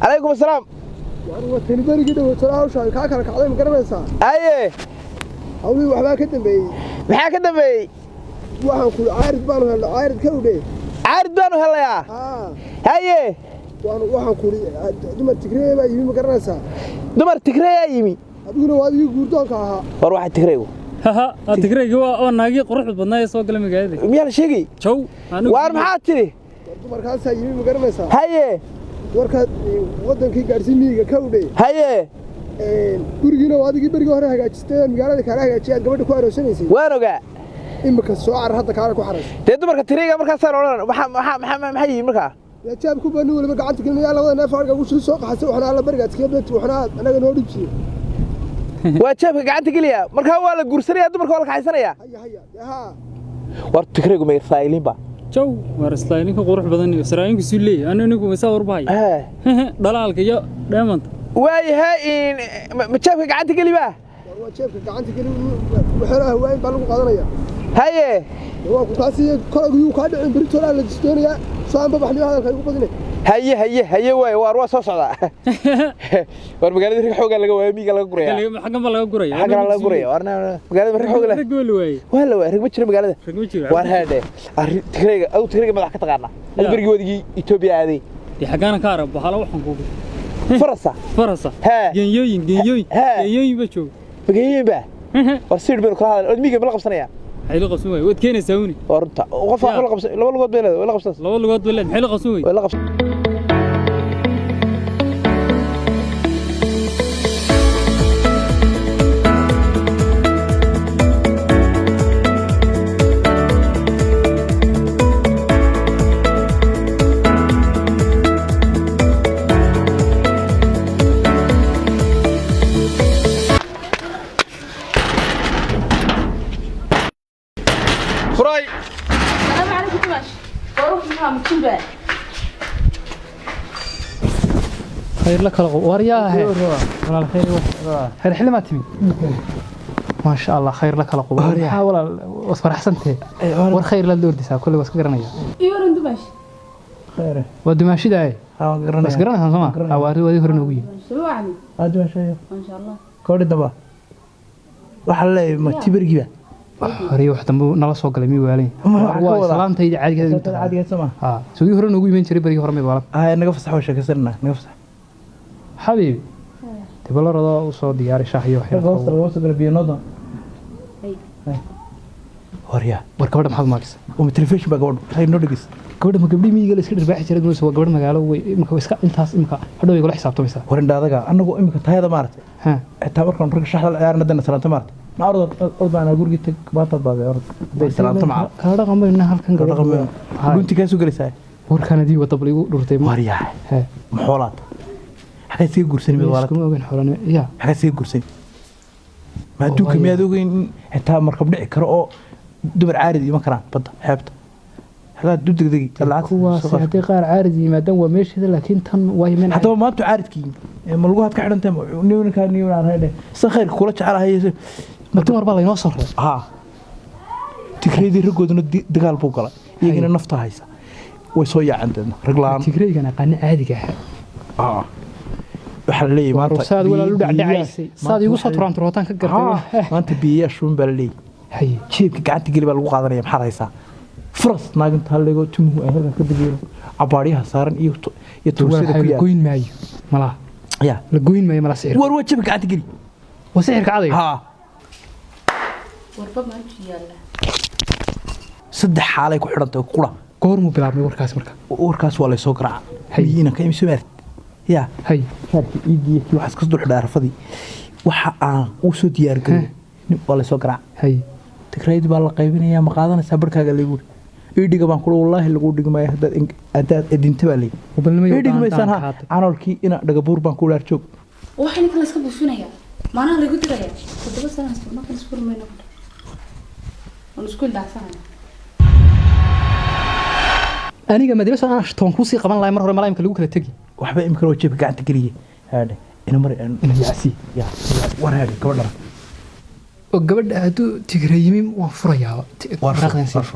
عليكم السلام. يعني وتنبري كده وتراو شو كاكل كعلي مقربيسا ايه هولي وحبا كدنبي maxaa ka dambeeyay waxaan ku caarid baan hel caarid ka udhe caarid baan helayaa haye waxaan ku dumar tigreey baa yimi maqaranaysa dumar tigreey yimi adiguna waa adiga guurdoonka ahaa war waxa tigreeygu ha tigreeygu waa naagi quruxda badnaa soo galay magaalada miyaa la sheegay jow war maxaa tiri dumarkaas yimi maqaranaysa haye warka wadankii gaarsiimiga ka udhe haye gurigiina waa adigii bariga hore hagaajistay magaalada kala hagaajiyay gabadha ku aroosanaysay waan ogaa imika soo car hadda kaala ku xarays de dumarka tigreeyga markaas aan oran maxay yihiin markaa ya jaab ku bani waliba gacanta gelinaya labada neef arga ugu soo qaxay waxna alla bariga iska beet waxna anaga noo dhibsiyo waa jaabka gacanta geliya markaa waa la guursanaya dumarka waa la kaxaysanaya ha war tigreeygu ma Israa'iiliin ba jow war Israa'iiliinka qurux badan Israa'iiliinku sii leeyahay anigu ma sawir bahay dhalaalka iyo dheemanta waayahay in ma jaabka gacanta geliba waa jaabka gacanta geli waxaa haween baa lagu qaadanaya haye waa ku kaasi kolagu ka dhicin birtoona la distoonaya soo aan babaxniyo hadalka ugu badinay haye way war waa soo socda war magaalada rig xooga laga waayay miiga laga guraya xagga ma laga guraya xagga laga guraya warna magaalada rig xooga laga waayay waa la waayay rig ma jiro magaalada war haade tigreeyga madax ka taqaana alberigi wadigi Ethiopia aaday xagana ka arab waxa la waxan ku فرصة جنيوين بشوف جنيوين بقى ورسيد بينك هذا الميجا بلقب صنيع حلقة سوي ودكين يسووني ورنتا وقف لقب لو لقب بلد ولا قبص لو لقب بلد حلقة سوي ولا قبص فراي السلام عليكم تماش وروح نفهم كيف خير لك ورياه والله خير خير حلمة تمي ما شاء الله خير لك القبور حاول اصبر احسنت والخير للدور دي كل واسك قرنيا ايورن دماش خير ودماشي داي قرنيا بس قرنيا سما اواري ودي هرنوغي شو يعني ادوا شيء ما شاء الله كودي دبا waxa la ma tibrigiba hore wax dambu nala soo galay mi waalay waa salaantayda caadiga sama ha soo hore noogu iman jiray bari hore ma wala naga fasaxo sheekasana naga fasax حبيبي تبى له رضا وصود ياري شاحي وحياة وصل البيانودا وريا وركبر محمد ماكس ومتلفيش بقول هاي نودجس كبر ما قبلي ميجا لسكت رباح شرق نوس وقبر ما قالوا إمك ويسكا إنتاس إمك هذا يقول حساب توميسا ورن هذا أنا جو إمك تهاي هذا مارت ها تعبر كم رك شحن العيار ندنا سلامة مارت نعرض أرض أنا أقول قلت باطل بابي أرض بس سلامة مع هذا قام إنها هالكن قام قلت كيسو جلسة وركان دي وطبلي رتي وريا ها محولات حاجة سيء قرصني بالوالد. ما بين حولنا يا. حاجة سيء قرصني. ما دوك ميادوين حتى مركب نعي كرؤ دبر عارضي مكران بده حبت. هذا دودك دقي طلعت. هو سيحتي غير عارضي ما دام وماشي لكن تن واي من. حتى ما أنتوا عارض كين. ملقوها تكحل أنت نيون كان نيون على هذا. سخير كلش على هي. ما تمر بالله ينصر. تكريدي رجود دقال بوكلا. يجينا نفطها هيسا. ويصيع عندنا رجلان. تكريدي أنا قناع عادي كحل. waxa leeyahay maanta saad wala lu dhacdaysay saad igu soo turaan turootan ka gartay maanta biyo shun balay hay jeebka gacanta gali baa lagu qaadanaya maxaa haysaa faras naaganta haleego tumuhu ay halka ka dageero abaariyaha saaran iyo tuursada ku yaal goyn maayo mala ya la goyn maayo mala sicir war jeebka gacanta gali waa sicirka caday ha warba ma jiyaala saddex xaalay ku xidhantay qura goormu bilaabmay warkaas waa la soo garaac hayina ka imsoo يا هاي هذه إيدي كي واحد قصده حدا رفضي وحق وسود يارجع والله سكرع هاي تكريد بالله قايبين يا مقادنا سبرك قال لي يقول إيدي كمان كل والله اللي يقول ما يهدى أنت إدين تبالي إيدي ما يسنا أنا الكي إنا دقبور بنقول أرجوك وحنا كنا سكبوا فينا ما أنا اللي قلت له كنت بس أنا ما كنت سكور منه ونسكول ده سنة أنا ما درس أنا أشتون كوسي قبل لا يمر ملايم كلو كلا تجي وحبا يمكن وجهك قاعد تقريه هذا إنه مر إنه يعسي يا ورا هذا كبر gabadha hadduu tigrayimi waan furayaa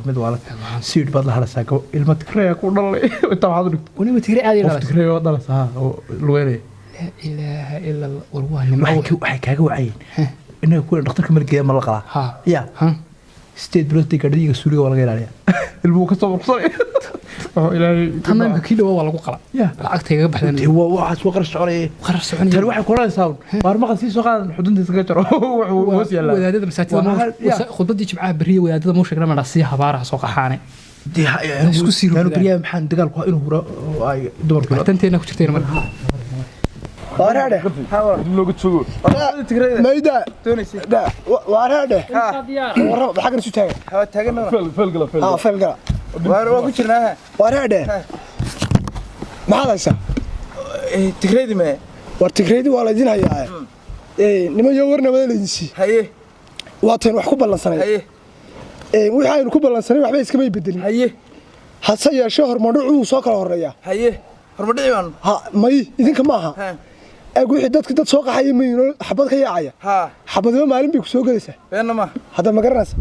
mid waa siid baad la hadlaysaa ilma tigreeya ku dhalay inta waxaad u dhigto weliba tigre caadi qof tigreeya oo dhalaysaa oo lugeynaya laa ilaaha ila allah walwaa nima waxay kaaga wacayeen inaga kuwa dhakhtarka malgeeya ma la qalaa ya state birthday gadhiga suuriga waa laga ilaaliya ilmuhu ka soo bursanay ilaahay tanna kii dhawa waa lagu qala lacagtayga baxdan waa soo qarash soconay tan waxay koranaysaa waar maqal sii soo qaadan xudunta iskaga jaro wuxuu hoos yaalaa wadaadada masaajidda khudbadii jimcaha bariya wadaadada muu sheegnaa ma dhasiya habaaraha soo qaxaane isku siiro bariya maxaan dagaalku inuu huro ay dumarku tanteena ku jirtay marka وارهده looga joogo ميدا وارهده ورا بحق نسو تاغ taagana falgala فلقلا waa ku jirnaa وارهده ما هذا tigreedi ma ورتكريدي waa la idin hayaa nima iyo warna wada leeyisi haye waateen wax ku balansanay haye wixii aynu ku balansanay waxba iskama bedelin haye hase yeeshee hormadhu soo kala horeeya haye hormadhici baan ha may idinka ma aha wixii dadka dad soo qaxay mayno xabad ka yaacaya xabadba maalin bay ku soo galaysaa beenna ma hadda ma garanaysa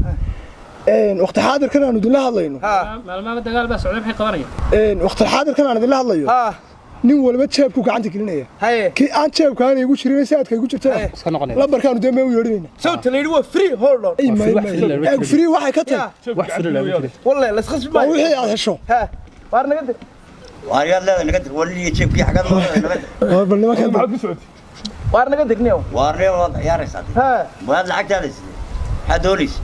waqti xaadirkan aanu idinla hadlayno maalmaha dagaal baa socday maxay qabanayaan waqti xaadirkan aan idinla hadlayo nin walba jeebku gacanta gelinaya kii aan jeebkaan igu jirin saadka igu jirta lambarkaanu dee mee u yeedhinayna sawta la yidhi waa free hold on free waxay ka tahay wallahi la isqasbi maayo wixii aad hesho waar naga dir waaryaad leedahay naga dir wali jeebkii xagad bal nimanka maxaad ku socotay waar naga digniyo waarnee wad ciyaaraysaa baad lacagtaada sidee maxaad doonaysa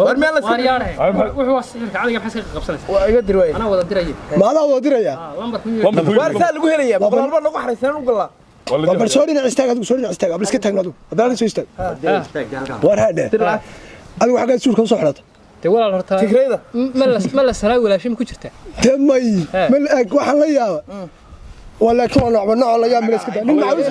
waar meel la waaryaanahay wuxuu waa sixirka cadiga maxay iska qabsanaysaa waa iga dir way ana wada diraya maadaa wada diraya lambarku waar saa lagu helaya boqolba nagu xareysan u galaa bal soo dhinac istaag adigu soo dhinac istaag abal iska taagna adigu hadaan soo istaag waar haadhe adigu xagga suulka soo xidhata walaal horta tigreeda ma la salaa walaashim ku jirta tamay mal ag waxaan la yaaba ولكن أنا عملنا على أيام من السكتة نين معوز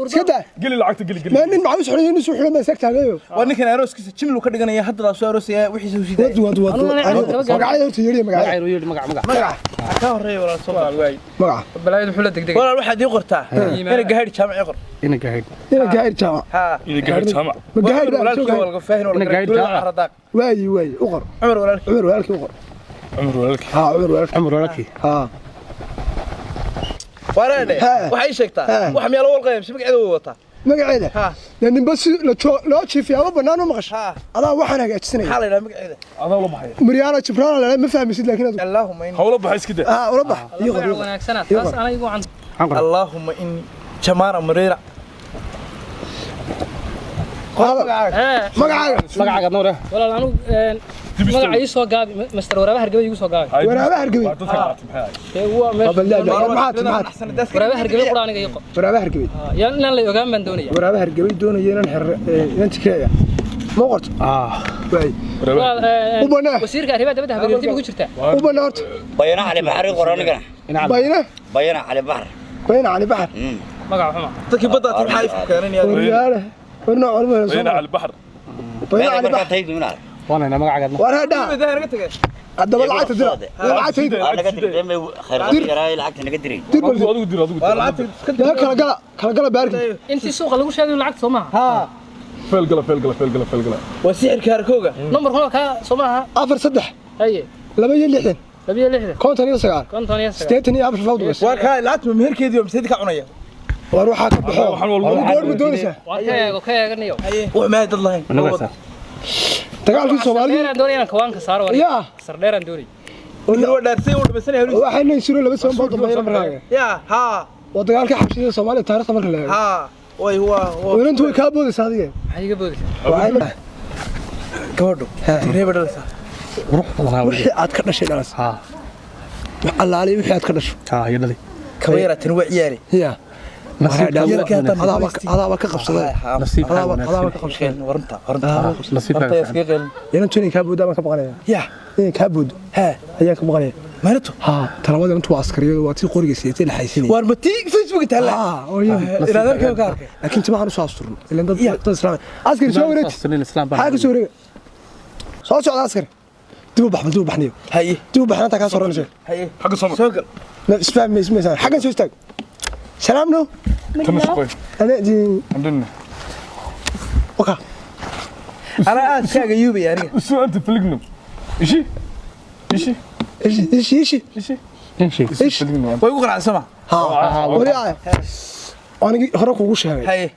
سكتة قلي العقد قلي ما نين معوز حرية نسوي حلو ما سكتة هذا وأنا كان أروس كذا كم لو كده أنا يحط راسه أروس يا وحش وشي ده ود مقعد تيجي مقعد مقع أكاه رأي ولا صلاة الواي مقع بلاي الحلة دق ولا الواحد يقرتها أنا قاعد جامع يقر أنا قاعد جامع ها أنا قاعد جامع قاعد ولا كي ولا فاهن ولا قاعد جامع واي أقر عمر ولا أقر عمر ولا ها ورانا waxay sheegtaa wax meel wal qayb sibig ciido wata magaceeda laanin bas la chiifiya ama banaano maqash adaa waxaan hagaajisanay xalay magaceeda adaa la baxay Mariana Jibrana la ma fahmisid laakiin Allahumma inni hawla baxay iskida wala bax يقر wanaagsanaa taas anigu aan Allahumma inni jamaara mariira magacaaga noor walaal anu magaca ii soo gaabi master waraabaha hargabay igu soo gaabi waraabaha hargabay waraabaha hargabay quraaniga iiqo waraabaha hargabay yaan inaan la ogaan baan doonaya waraabaha hargabay doonaya inaan tikeeya ma qorto ubana wasiirka arrimaha dibadda habeertii ku jirta ubana horta bayana cali baxri quraaniga bayana cali baxr magaca xuma dadkii badda maxay ku keenayaan waryaale warna ormo bayana cali baxr bayana cali baxr وانا انا مقعد ورهدا hadaba lacagta dira lacagta dira ma khayr yaray lacagta naga diray adigu dir lacagta kala gala baarki intii suuqa lagu sheegay lacagta Soomaha فلقلا وسحر كاركوغا نمبر هو كا Soomaha 4 haye 2 konton iyo sagaal steetan iyo afar fawd bas waa ka laatma meherkeedii oo miseedka cunaya war waxa ka baxo goor ma doonaysaa waa ka eeganayo wax ma dad lahayn dagaalkii Soomaaliya aan doonayaan kawaanka saaro war sar dheeraan doonay oo dhaarsay oo dhabasanay waxayna isuro laba soo bood dambeeyay maraaga ya ha waa dagaalkii xabshida Soomaaliya taariikhda marka la eego ha way waa intu way ka boodaysaa adiga maxay iga boodaysaa gabadho reeba dhalasa wixii aad ka dhashay dhalas ha allaali wixii aad ka dhasho ya dhalay kabeera tan waa ciyaari ya هذا كقبصة نصيب هذا كقبصة ورنتا نصيب يعني أنتوا كابود ما كبغني يا كابود ها هي كبغني مالته ها ترى ما أنتوا عسكريين واتي قرية سيتين حيسين واربتي فيسبوك تهلا إلى ذلك وكارك لكن أنت ما عارف شو أسطر إلا أنت تسلم عسكري شو وريت حاجة سوري صوت عسكري دوب بحنيو هاي دوب بحنا تكا صورنا شيء هاي حق صمت سوق اسمع حاجة شو استاك سلام نو تمشي أنا دي عندنا وكا أنا أشكاك يوبي يعني شو أنت فلقنا إيشي إيشي إيش إيش إيش ويقول على سما ها وريا أنا هروح وش هاي هاي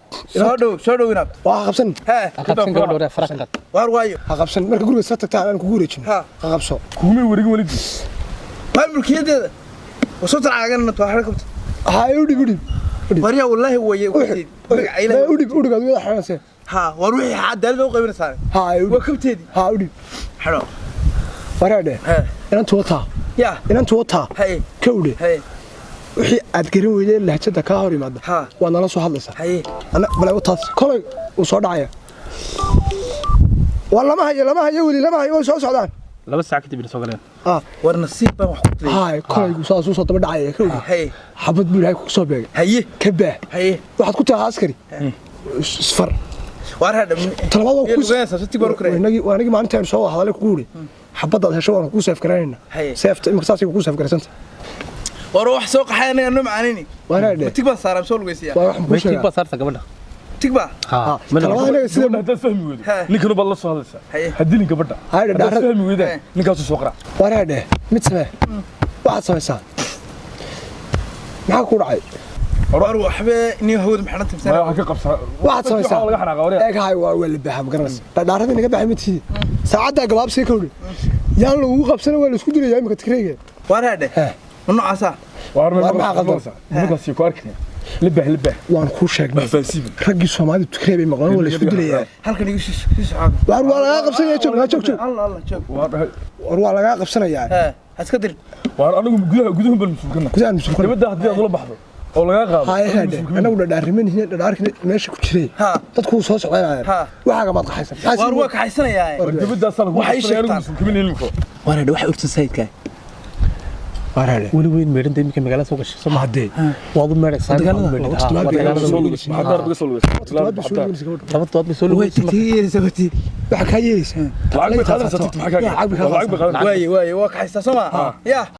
شادو ينام وهقبسن aqabsan gabadha hore faraqad واروايو هقبسن مركب قولي ستة تاع أنا كقولي شنو ها هقبسه كومي وريق ولدي ما الملكية ده وصوت العجلة نتوحرك هاي ودي وريا والله هو يقول لا ودي قاعد يقول حاجة ها وروحي حد هذا وقبل صار هاي وكبت هذي ها ودي حلو ورا ده ها إن أنت وطها يا إن أنت وطها هاي كودي هاي وحي أذكرين ويدي اللي هتشد كهوري مادة ها وأنا لا صو هذا هاي أنا بلا وطها كل وصار عيا والله ما هي ولي ما هي وصار صعدان laba saac kadib ila soo galeen ورنصيب بقى محطوط لي هاي كل وصار صوت ما دعيا كودي هاي حبت بير هاي كوسو بيج هاي كبه هاي واحد كنت عسكري صفر وار هذا من طلبات كوس ستي بروكري وانغي ما انت سو هذا لك قولي حبض هشو انا كوسو فكرينا هاي سيفت مقصاصي كوسو فكرسنت وروح سوق حيانا انه معانيني وانا ده تكبر صار مسول ويسيا واحد way بوشا kick baad saarta gabadha تكبر ha طلبات انا سيدي سيده هذا فهمي ودي ها. نيكنا بالله سو هذا هاي هدي لي قبضة هاي هذا دار فهمي وده هاي. نيكاسو سوقرا وانا ده متسمع واحد سمسان معك ورعي وروح اني هو محنت ما مسنا حكي قبصة واحد سمسان ولا حنا قوري ايك هاي ولا بها مقرس دارتي نغا بحي متي ساعه قباب سي كودي يان لو قبسنا ولا اسكو ديريا امك تكريغا وار هذا من عسى وارما قبصة نيكاسو كواركني لبه وان كو شيغنا فاسيب رجي سومالي تكريبي مقان ولا اسكو ديريا halkan igu shiis caad waar waa laga qabsanaya joog الله joog war waa laga qabsanaya ha iska dir waar anigu gudaha bal musulkana kudaan musulkan dibadda hadii aad la baxdo oo laga qaado هاي هذا أنا ولا دارمين هنا دارك ماشي كتير ها تدخل صوص عيال ها وحاجة ما تحسن war waa ka xaysanaya dibadda asal waxay sheegtaan musulkimin ilmuko waana waxa ogta sayidka وارهله weli weyn meedhan imika magaalada soo gashay ما هدي waad u meedhay maxaad soo lugas laba dood bay soo lugeysay وحكاية lacag bay qaadanaysaa maxaa ka waaye waa ka xaysta soma ya